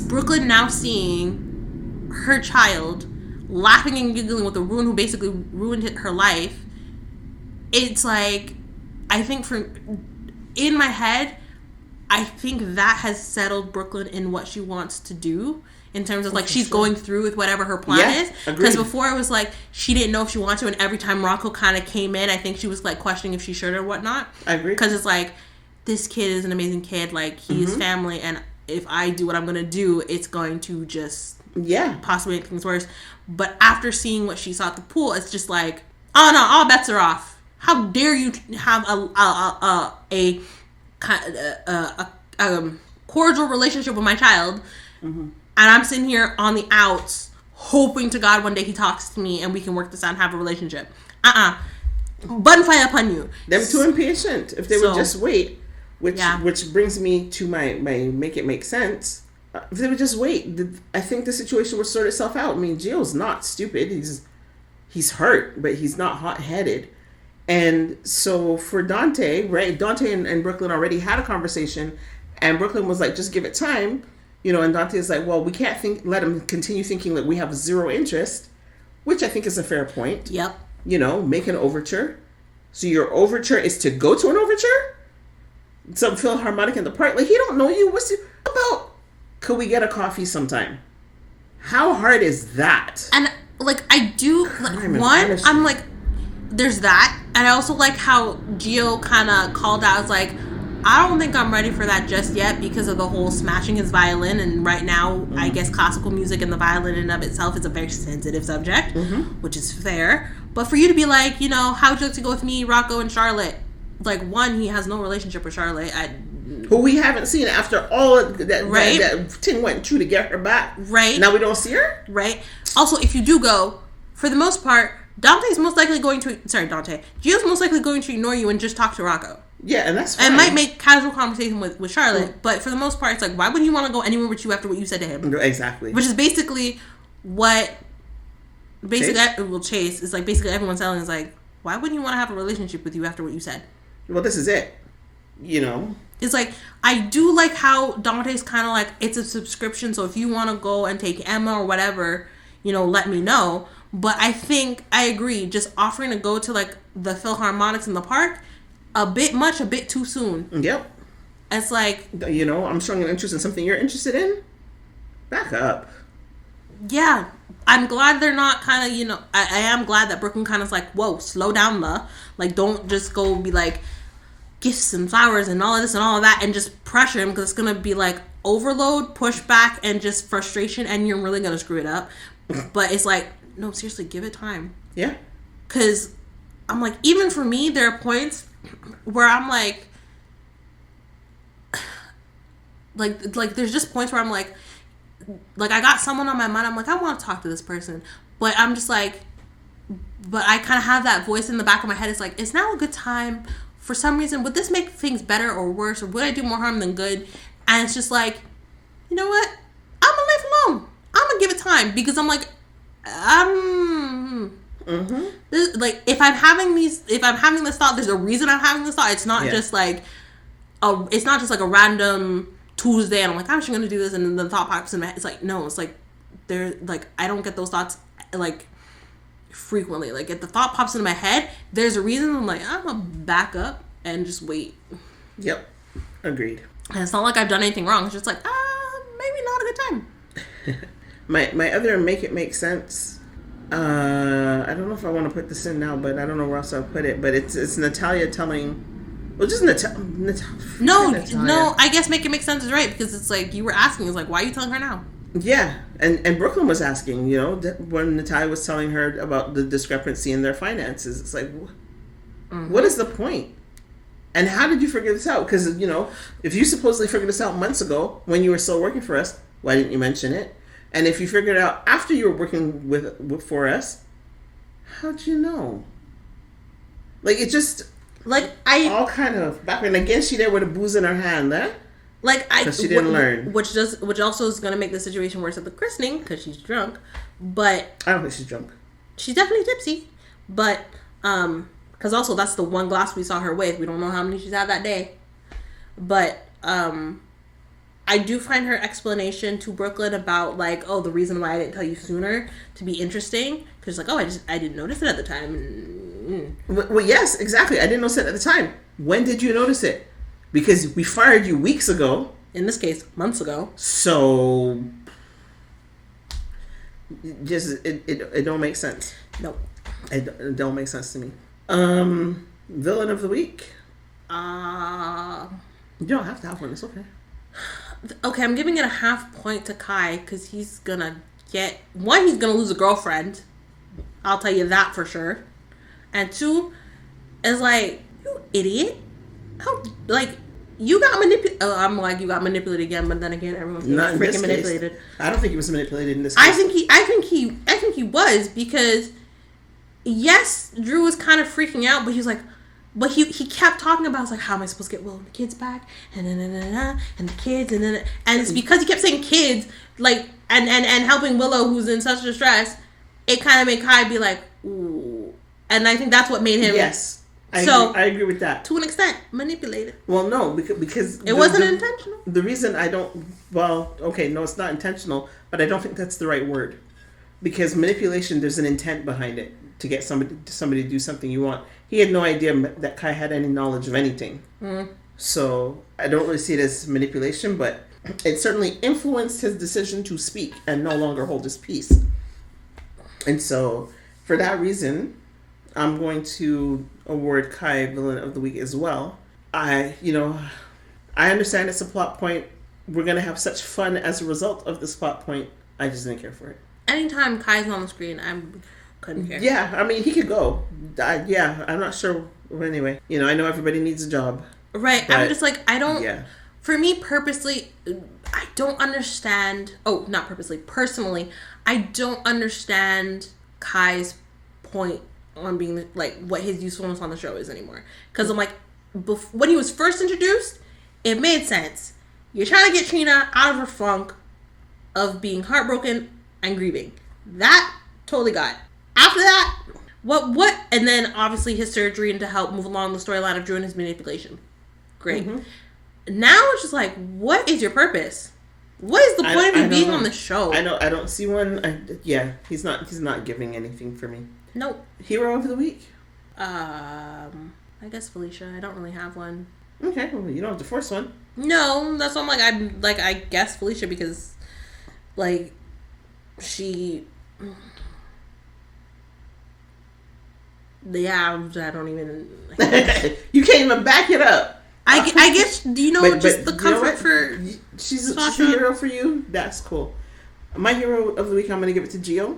Brooklyn now seeing her child laughing and giggling with a ruin who basically ruined her life. It's like... I think in my head, I think that has settled Brooklyn in what she wants to do in terms of, like, she's going through with whatever her plan is. Because before it was like, she didn't know if she wanted to, and every time Rocco kind of came in, I think she was, like, questioning if she should or whatnot. I agree. Because it's like, this kid is an amazing kid, like, he is family, and if I do what I'm going to do, it's going to just possibly make things worse. But after seeing what she saw at the pool, it's just like, oh no, all bets are off. How dare you have a cordial relationship with my child, and I'm sitting here on the outs, hoping to God one day he talks to me and we can work this out and have a relationship. Button fire upon you. Them too impatient. If they would just wait, which brings me to my make it make sense. If they would just wait, I think the situation would sort itself out. I mean, Gio's not stupid. He's hurt, but he's not hot-headed. And so for Dante, right, Dante and Brooklyn already had a conversation, and Brooklyn was like, just give it time, and Dante is like, well, we can't let him continue thinking that we have zero interest, which I think is a fair point. Yep. make an overture. So your overture is to go to an overture? Some Philharmonic in the park? Like, he don't know you. What's about, could we get a coffee sometime? How hard is that? And, like, I do, like, one, I'm like, there's that. And I also like how Gio kind of called out, like, I don't think I'm ready for that just yet because of the whole smashing his violin. And right now, I guess classical music and the violin in and of itself is a very sensitive subject, which is fair. But for you to be like, how would you like to go with me, Rocco, and Charlotte? Like, one, he has no relationship with Charlotte. Who we haven't seen after all of that, right? That Ting went through to get her back. Right. Now we don't see her? Right. Also, if you do go, for the most part, Gio's most likely going to ignore you and just talk to Rocco. Yeah, and that's fine. And might make casual conversation with Charlotte, but for the most part, it's like, why would he want to go anywhere with you after what you said to him? Exactly. Which is basically what Chase is like. Basically, everyone's telling is like, why wouldn't you want to have a relationship with you after what you said? Well, this is it. It's like, I do like how Dante's kind of like, it's a subscription, so if you want to go and take Emma or whatever, let me know. But I think I agree. Just offering to go to like the Philharmonics in the park, a bit too soon. Yep. It's like, I'm showing an interest in something you're interested in. Back up. Yeah. I'm glad they're not kind of, I am glad that Brooklyn kind of is like, whoa, slow down, like, don't just go be like gifts and flowers and all of this and all of that and just pressure him, because it's going to be like overload, pushback, and just frustration, and you're really going to screw it up. But it's like, no, seriously, give it time. Yeah. Because I'm like, even for me, there are points where I'm like there's just points where I'm like I got someone on my mind. I'm like, I want to talk to this person, but I'm just like, but I kind of have that voice in the back of my head. It's like, is now a good time? For some reason, would this make things better or worse, or would I do more harm than good? And it's just like, you know what? I'm gonna leave alone. I'm gonna give it time, because I'm like, like, if I'm having this thought, there's a reason I'm having this thought. It's not just like a random Tuesday and I'm like, I'm just gonna do this, and then the thought pops in my head. It's like, no, it's like, they're like, I don't get those thoughts like frequently. Like, if the thought pops into my head, there's a reason. I'm like, I'm gonna back up and just wait. Yep, agreed. And it's not like I've done anything wrong. It's just like, maybe not a good time. my other make it make sense. I don't know if I want to put this in now, but I don't know where else I'll put it. But it's Nathalia telling. Well, just Natalia. No. I guess make it make sense is right, because it's like, you were asking. It's like, why are you telling her now? Yeah, and Brooklyn was asking. When Nathalia was telling her about the discrepancy in their finances, it's like, what is the point? And how did you figure this out? Because if you supposedly figured this out months ago when you were still working for us, why didn't you mention it? And if you figured it out after you were working for us, how'd you know? Like, it just, like, all kind of background. Again, she there with a booze in her hand, Like, because she didn't learn. Which also is going to make the situation worse at the christening, because she's drunk. But I don't think she's drunk. She's definitely tipsy. But, because also that's the one glass we saw her with. We don't know how many she's had that day. But, I do find her explanation to Brooklyn about, like, the reason why I didn't tell you sooner to be interesting. Because, like, I didn't notice it at the time. Well, yes, exactly. I didn't notice it at the time. When did you notice it? Because we fired you weeks ago. In this case, months ago. So, it don't make sense. Nope. It don't make sense to me. Villain of the week. You don't have to have one. It's okay. Okay, I'm giving it a 0.5 point to Kai, because he's gonna lose a girlfriend. I'll tell you that for sure. And 2, is like, you idiot. How, like, you got manipulated. Oh, I'm like, you got manipulated again, but then again, everyone's not freaking manipulated. I don't think he was manipulated in this case. I think he was, because yes, Drew was kind of freaking out, but he was like, but he kept talking about, like, how am I supposed to get Will and the kids back, and the kids, and it's because he kept saying kids, like, and helping Willow, who's in such distress. It kind of made Kai be like, ooh, and I think that's what made him. Yes, I agree with that to an extent. Manipulated. Well, no, because it wasn't intentional. The reason I don't, well, okay, no, it's not intentional, but I don't think that's the right word. because manipulation, there's an intent behind it to get somebody to do something you want. He had no idea that Kai had any knowledge of anything. So I don't really see it as manipulation, but it certainly influenced his decision to speak and no longer hold his peace. And so for that reason, I'm going to award Kai Villain of the Week as well. I understand it's a plot point. We're going to have such fun as a result of this plot point. I just didn't care for it. Anytime Kai's on the screen, I couldn't care. Yeah, I mean, he could go. I'm not sure. Anyway, I know everybody needs a job. Right. I'm just like, I don't... Yeah. For me, purposely, I don't understand... Oh, not purposely. Personally, I don't understand Kai's point on being, like, what his usefulness on the show is anymore. Because I'm like, when he was first introduced, it made sense. You're trying to get Trina out of her funk of being heartbroken and grieving. That totally got. After that, what? And then obviously his surgery and to help move along the storyline of Drew and his manipulation. Great. Now it's just like, what is your purpose? What is the point of you being on the show? I don't see one. He's not giving anything for me. Nope. Hero of the week? I guess Felicia. I don't really have one. Okay, well, you don't have to force one. No, that's what I guess Felicia because, like, she... Yeah, I don't even... You can't even back it up. I guess, just the comfort for... She's a hero for you? That's cool. My hero of the week, I'm going to give it to Gio.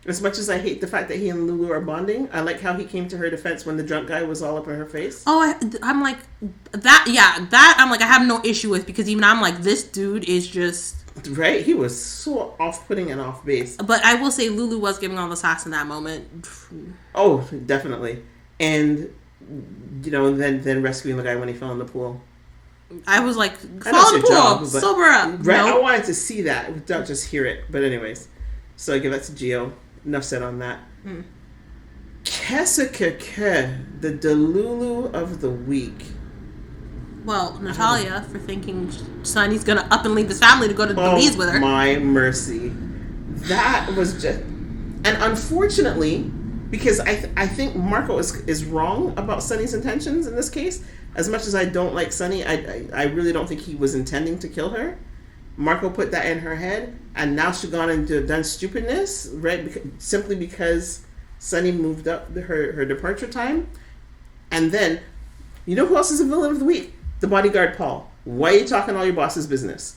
As much as I hate the fact that he and Lulu are bonding, I like how he came to her defense when the drunk guy was all up in her face. Oh, I'm like, that I'm like, I have no issue with, because even I'm like, this dude is just... Right? He was so off-putting and off-base. But I will say Lulu was giving all the sauce in that moment. Oh, definitely. And, then rescuing the guy when he fell in the pool. I was like, fall in the pool, sober up. Right, I wanted to see that, not just hear it. But anyways, so I give that to Gio. Enough said on that. Kesakake, the Delulu of the week. Well, Nathalia, for thinking Sonny's going to up and leave his family to go to Belize with her. My mercy. That was just... And unfortunately, because I think Marco is wrong about Sonny's intentions in this case. As much as I don't like Sonny, I really don't think he was intending to kill her. Marco put that in her head, and now she's gone and done stupidness, right? Simply because Sonny moved up her departure time. And then, you know who else is a villain of the week? The bodyguard, Paul. Why are you talking all your boss's business?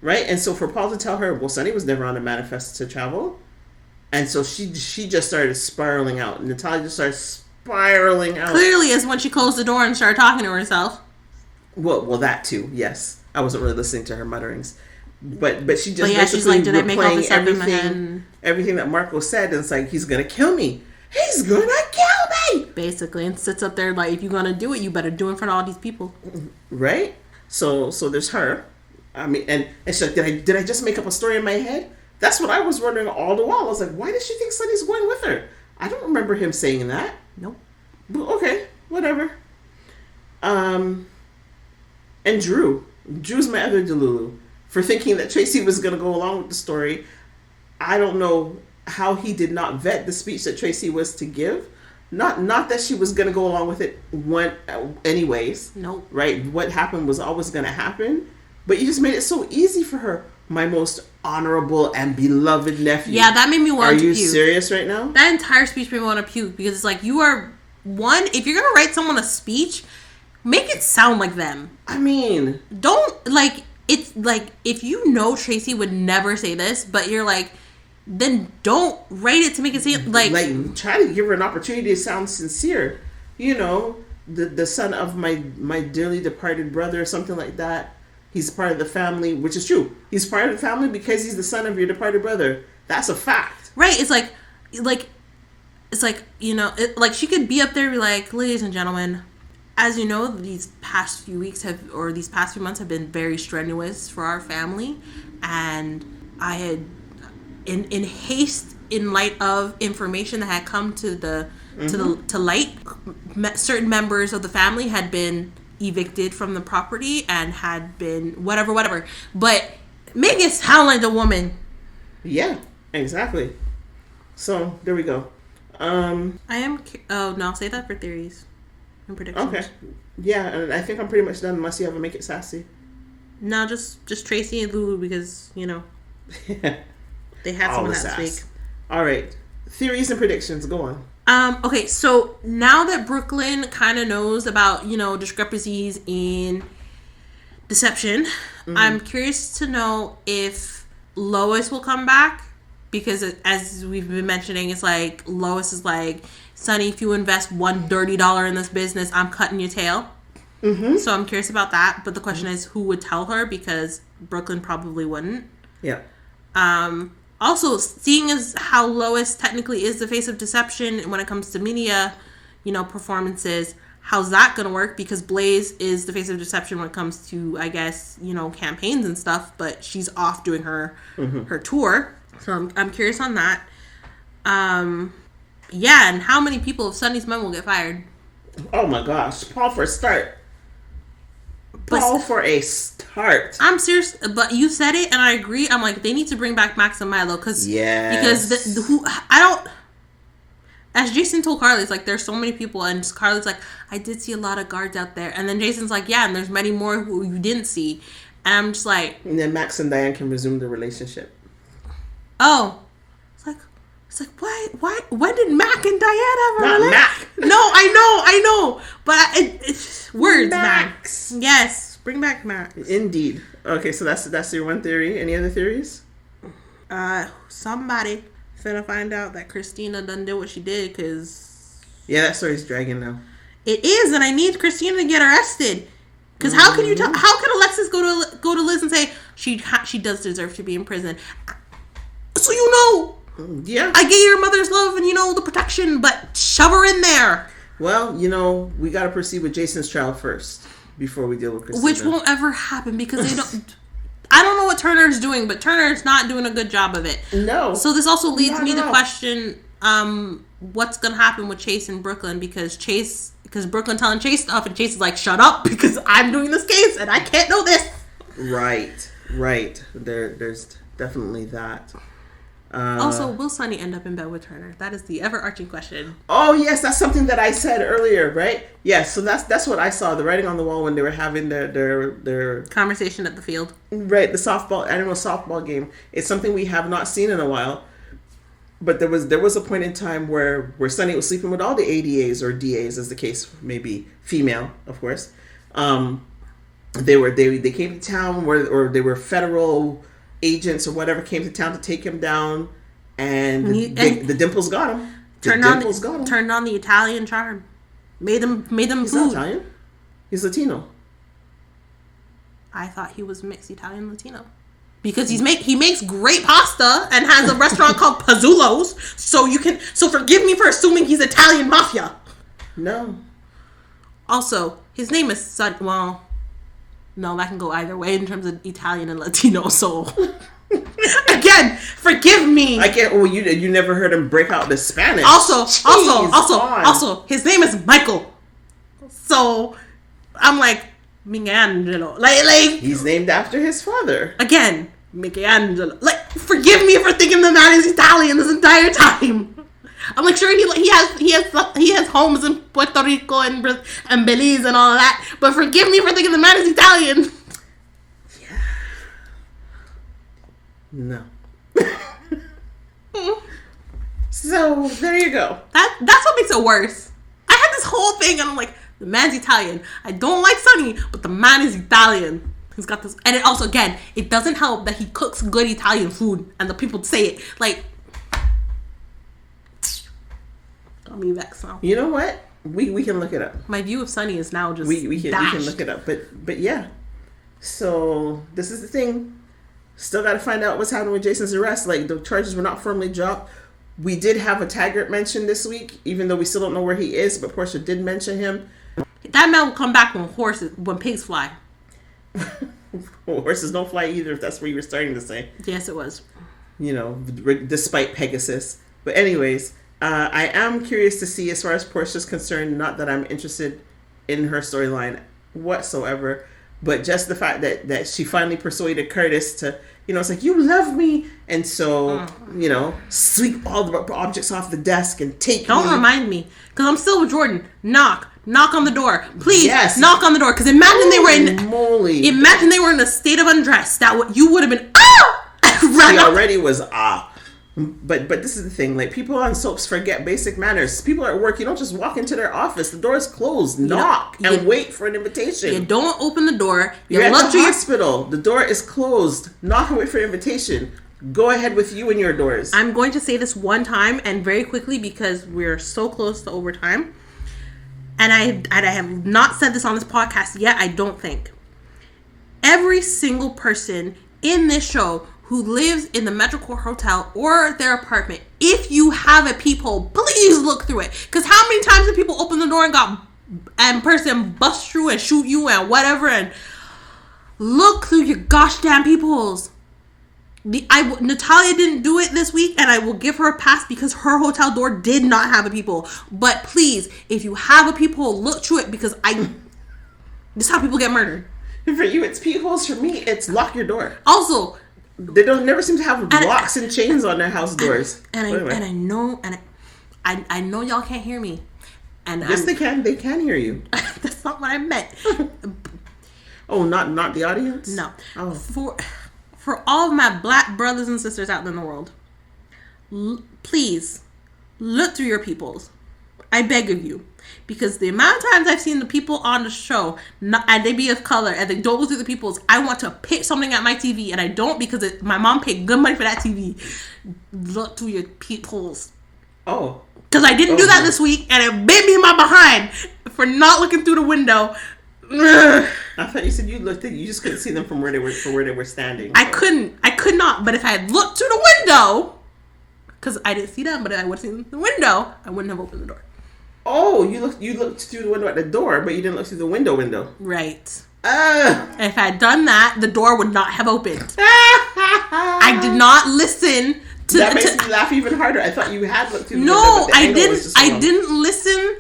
Right? And so for Paul to tell her, well, Sonny was never on a manifest to travel. And so she just started spiraling out. Nathalia just started spiraling out. Clearly, it's when she closed the door and started talking to herself. Well, that too, yes. I wasn't really listening to her mutterings. But she just she's like, did I make all this up in my head? Everything that Marco said, and it's like, he's going to kill me. He's going to kill me! Basically, and sits up there like, if you're going to do it, you better do it in front of all these people. Right? So there's her. I mean, and she's like, did I just make up a story in my head? That's what I was wondering all the while. I was like, why does she think Sonny's going with her? I don't remember him saying that. Nope. But okay, whatever. And Drew's my other Delulu. For thinking that Tracy was going to go along with the story. I don't know how he did not vet the speech that Tracy was to give. Not that she was going to go along with it anyways. Nope. Right? What happened was always going to happen. But you just made it so easy for her. My most honorable and beloved nephew. Yeah, that made me want to puke. Are you serious right now? That entire speech made me want to puke. Because it's like, you are... One, if you're going to write someone a speech, make it sound like them. I mean... Don't, like... It's like, if you know Tracy would never say this, but you're like, then don't write it to make it seem like... Like, try to give her an opportunity to sound sincere. You know, the son of my dearly departed brother or something like that. He's part of the family, which is true. He's part of the family because he's the son of your departed brother. That's a fact. Right. It's like, like she could be up there and be like, ladies and gentlemen... As you know, these past few months have been very strenuous for our family, and I had, in haste, in light of information that had come to light, certain members of the family had been evicted from the property and had been whatever. But make it sound like the woman. Yeah, exactly. So there we go. I am. Oh no, save that for theories and predictions. Okay. Yeah, and I think I'm pretty much done unless you have a make it sassy. No, just Tracy and Lulu because they had All some the last sass. week. All right, theories and predictions. Go on. Okay, so now that Brooklyn kind of knows about discrepancies in deception, I'm curious to know if Lois will come back. Because as we've been mentioning, it's like Lois is like, Sonny, if you invest $1 dirty in this business, I'm cutting your tail. Mm-hmm. So I'm curious about that. But the question is, who would tell her? Because Brooklyn probably wouldn't. Yeah. Also, seeing as how Lois technically is the face of deception when it comes to media, performances, how's that going to work? Because Blaze is the face of deception when it comes to, I guess, campaigns and stuff. But she's off doing her tour. So I'm curious on that. Yeah, and how many people of Sonny's men will get fired? Oh my gosh, Paul for a start. I'm serious, but you said it, and I agree. I'm like, they need to bring back Max and Milo because as Jason told Carly, it's like there's so many people, and Carly's like, I did see a lot of guards out there, and then Jason's like, yeah, and there's many more who you didn't see, and I'm just like, and then Max and Diane can resume the relationship. Oh, it's like why? When did Mac and Diane have a Not Mac. No, I know, but it's words, Max. Mac. Yes, bring back Max. Indeed. Okay, so that's your one theory. Any other theories? Somebody finna find out that Christina done did what she did because that story's dragging now. It is, and I need Christina to get arrested. Because how can you tell? How can Alexis go to Liz and say she does deserve to be in prison? So yeah, I get your mother's love and the protection, but shove her in there. Well, we got to proceed with Jason's trial first before we deal with Christina. Which won't ever happen because they don't. I don't know what Turner's doing, but Turner's not doing a good job of it. No. So this also leads me to question what's gonna happen with Chase and Brooklyn because Brooklyn telling Chase stuff and Chase is like, shut up because I'm doing this case and I can't know this. Right. There's definitely that. Also, will Sonny end up in bed with Turner? That is the ever-arching question. Oh, yes, that's something that I said earlier, right? Yes, so that's what I saw, the writing on the wall when they were having their conversation at the field. Right, the annual softball game. It's something we have not seen in a while. But there was a point in time where Sonny was sleeping with all the ADAs or DAs, as the case may be, female, of course. They came to town or they were federal agents or whatever came to town to take him down, and the dimples got him. Turned on the Italian charm. Made them He's food. not Italian. He's Latino. I thought he was mixed Italian Latino. Because he makes great pasta and has a restaurant called Pazzulo's. So forgive me for assuming he's Italian mafia. No. Also, his name is Son. Well, no, that can go either way in terms of Italian and Latino. So again, forgive me. I can't. Well, you never heard him break out the Spanish. Also, his name is Michael. So I'm like Michelangelo. Like he's named after his father. Again, Michelangelo. Like, forgive me for thinking the man is Italian this entire time. I'm like, sure, he has homes in Puerto Rico and Belize and all of that, but forgive me for thinking the man is Italian. Yeah. No. So there you go. That's what makes it worse. I had this whole thing, and I'm like, the man's Italian. I don't like Sonny, but the man is Italian. He's got this, and it also, again, it doesn't help that he cooks good Italian food, and the people say it like. Got me vexed now. You know what? We can look it up. My view of Sonny is now just we can look it up. But yeah. So this is the thing. Still got to find out what's happening with Jason's arrest. Like, the charges were not formally dropped. We did have a Taggart mentioned this week, even though we still don't know where he is. But Portia did mention him. That man will come back when pigs fly. Well, horses don't fly either. If that's what you were starting to say. Yes, it was. Despite Pegasus. But anyways. I am curious to see, as far as Portia's concerned, not that I'm interested in her storyline whatsoever, but just the fact that she finally persuaded Curtis to It's like, you love me. And so, sweep all the objects off the desk and take Don't me. remind me. Because I'm still with Jordan. Knock on the door. Please, Yes. knock on the door. Because imagine they were in a state of undress. You would have been, She already was, But this is the thing, like, people on soaps forget basic manners. People are at work, you don't just walk into their office. The door is closed. Knock and wait for an invitation. You don't open the door. You're at the hospital. The door is closed. Knock and wait for an invitation. Go ahead with you and your doors. I'm going to say this one time and very quickly because we're so close to overtime. And I have not said this on this podcast yet, I don't think. Every single person in this show who lives in the Metrocore Hotel or their apartment, if you have a peephole, please look through it. Because how many times have people opened the door and person bust through and shoot you and whatever, and look through your gosh damn peepholes. Nathalia didn't do it this week, and I will give her a pass because her hotel door did not have a peephole. But please, if you have a peephole, look through it, because this is how people get murdered. For you, it's peepholes. For me, it's lock your door. Also, they never seem to have locks and chains on their house doors. I know y'all can't hear me. And yes, they can. They can hear you. That's not what I meant. Oh, not the audience? No. Oh. For all of my black brothers and sisters out in the world, please look through your peoples. I beg of you. Because the amount of times I've seen the people on the show, and they be of color, and they don't look through the peoples, I want to pitch something at my TV, and I don't because my mom paid good money for that TV. Look through your peoples. Oh. Because I didn't do that this week, and it bit me in my behind for not looking through the window. I thought you said you just couldn't see them from where they were standing. I could not, but if I had looked through the window, because I didn't see them, but if I would have seen the window, I wouldn't have opened the door. Oh, you looked through the window at the door, but you didn't look through the window. Right. If I had done that, the door would not have opened. I did not listen to... That makes me laugh even harder. I thought you had looked through the window. No, I didn't. I didn't listen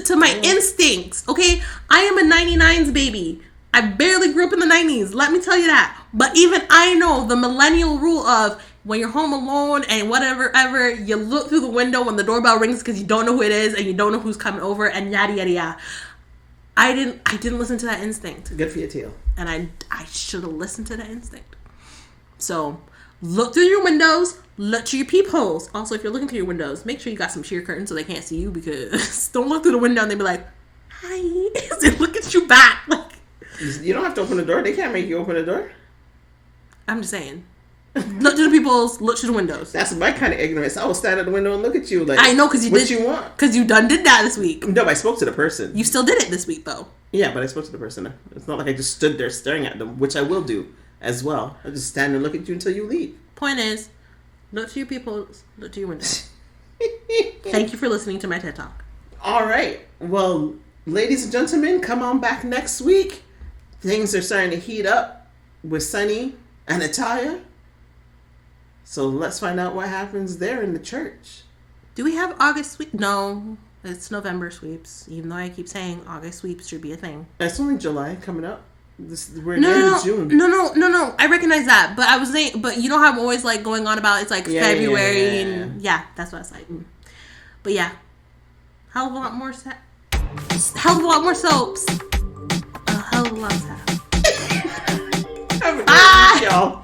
to my instincts. Okay, I am a 99s baby. I barely grew up in the 90s. Let me tell you that. But even I know the millennial rule of when you're home alone and whatever ever, you look through the window when the doorbell rings because you don't know who it is and you don't know who's coming over and yada yada yada. I didn't listen to that instinct. Good for your tail. And I should have listened to that instinct. So look through your windows, look through your peepholes. Also, if you're looking through your windows, make sure you got some sheer curtains so they can't see you, because don't look through the window and they be like, hi, they look at you back. Like, you don't have to open the door. They can't make you open the door. I'm just saying. Look to the peoples, look to the windows. That's my kind of ignorance. I will stand at the window and look at you like, I know, because you what you want? Because you done did that this week. No, I spoke to the person. You still did it this week, though. Yeah, but I spoke to the person. It's not like I just stood there staring at them, which I will do as well. I just stand and look at you until you leave. Point is, look to your peoples, look to your windows. Thank you for listening to my TED Talk. All right. Well, ladies and gentlemen, come on back next week. Things are starting to heat up with Sunny and Nathalia. So let's find out what happens there in the church. Do we have August sweep? No, it's November sweeps. Even though I keep saying August sweeps should be a thing. It's only July coming up. We're in the end of June. No. I recognize that, but I was saying, but you know how I'm always like going on about it's like February and that's what I was like. But yeah, hell of a lot more soaps. A hell of a lot of stuff. Have a good week, y'all.